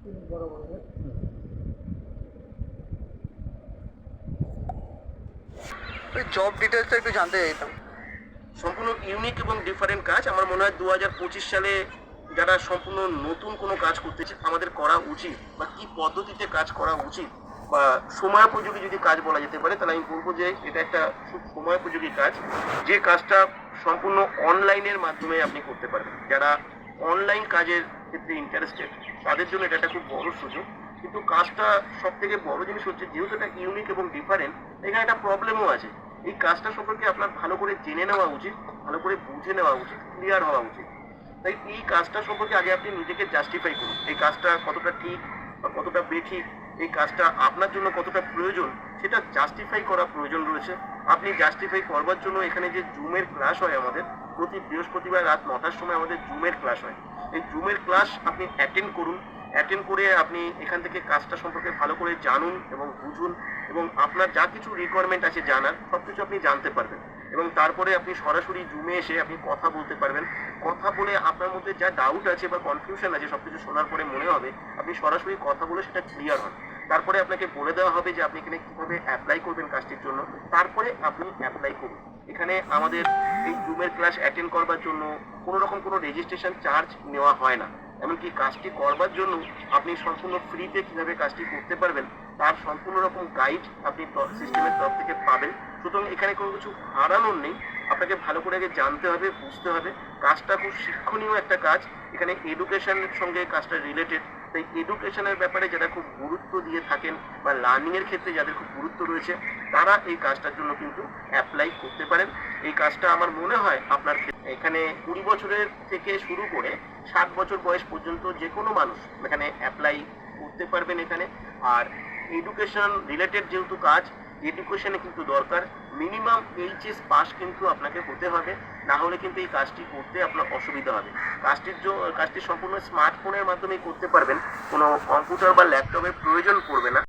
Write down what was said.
ওই জব ডিটেলসটা একটু জানতে চাইতাম। সম্পূর্ণ ইউনিক এবং ডিফারেন্ট কাজ। আমার মনে হয় 2025 সালে যারা সম্পূর্ণ নতুন কোনো কাজ করতেছে আমাদের করা উচিত, বা কি পদ্ধতিতে কাজ করা উচিত, বা সময়োপযোগী যদি কাজ বলা যেতে পারে, তাহলে আমি বলবো যে এটা একটা খুব সময়োপযোগী কাজ, যে কাজটা সম্পূর্ণ অনলাইনের মাধ্যমে আপনি করতে পারবেন। যারা অনলাইন কাজের ক্ষেত্রে ইন্টারেস্টেড তাদের জন্য এটা একটা খুব বড় সুযোগ। কিন্তু কাজটা সব থেকে বড় জিনিস হচ্ছে, যেহেতু এটা ইউনিক এবং ডিফারেন্ট, এখানে একটা প্রবলেমও আছে। এই কাজটা সম্পর্কে আপনার ভালো করে জেনে নেওয়া উচিত, ভালো করে বুঝে নেওয়া উচিত, ক্লিয়ার হওয়া উচিত। তাই এই কাজটা সম্পর্কে আগে আপনি নিজেকে জাস্টিফাই করুন, এই কাজটা কতটা ঠিক বা কতটা বেঠিক, এই কাজটা আপনার জন্য কতটা প্রয়োজন সেটা জাস্টিফাই করা প্রয়োজন রয়েছে। আপনি জাস্টিফাই করবার জন্য এখানে যে জুমের ক্লাস হয় আমাদের, প্রতি বৃহস্পতিবার রাত 9টার সময় আমাদের জুমের ক্লাস হয়। এই জুমের ক্লাস আপনি অ্যাটেন্ড করুন। অ্যাটেন্ড করে আপনি এখান থেকে কাজটা সম্পর্কে ভালো করে জানুন এবং বুঝুন, এবং আপনার যা কিছু রিকোয়ারমেন্ট আছে জানার, সব কিছু আপনি জানতে পারবেন। এবং তারপরে আপনি সরাসরি জুমে এসে আপনি কথা বলতে পারবেন। কথা বলে আপনার মধ্যে যা ডাউট আছে বা কনফিউশন আছে, সবকিছু শোনার পরে মনে হবে আপনি সরাসরি কথা বলে সেটা ক্লিয়ার হন। তারপরে আপনাকে বলে দেওয়া হবে যে আপনি এখানে কিভাবে অ্যাপ্লাই করবেন কাজটির জন্য, তারপরে আপনি অ্যাপ্লাই করুন। এখানে আমাদের এই জুমের ক্লাস অ্যাটেন্ড করবার জন্য কোনো রকম কোনো রেজিস্ট্রেশন চার্জ নেওয়া হয় না। এমনকি কাজটি করবার জন্য আপনি সম্পূর্ণ ফ্রিতে কিভাবে কাজটি করতে পারবেন তার সম্পূর্ণ রকম গাইড আপনি সিস্টেমের তরফ থেকে পাবেন। সুতরাং এখানে কোনো কিছু হারানোর নেই, আপনাকে ভালো করে আগে জানতে হবে, বুঝতে হবে। কাজটা খুব শিক্ষণীয় একটা কাজ, এখানে এডুকেশনের সঙ্গে কাজটা রিলেটেড। তাই এডুকেশনের ব্যাপারে যারা খুব গুরুত্ব দিয়ে থাকেন বা লার্নিং এর ক্ষেত্রে যাদের খুব গুরুত্ব রয়েছে, তারা এই কাজটার জন্য কিন্তু অ্যাপ্লাই করতে পারেন। এই কাজটা আমার মনে হয় আপনার এখানে 20 বছরের থেকে শুরু করে 60 বছর বয়স পর্যন্ত যে কোনো মানুষ এখানে অ্যাপ্লাই করতে পারবেন এখানে। আর এডুকেশন রিলেটেড যেহেতু কাজ, এডুকেশনে কিন্তু দরকার মিনিমাম এইচএস পাস কিন্তু আপনাকে হতে হবে, না হলে কিন্তু এই কাজটি করতে আপনার অসুবিধা হবে। কাজটি সম্পূর্ণ স্মার্টফোনের মাধ্যমে করতে পারবেন, কোনো কম্পিউটার বা ল্যাপটপের প্রয়োজন পড়বে না।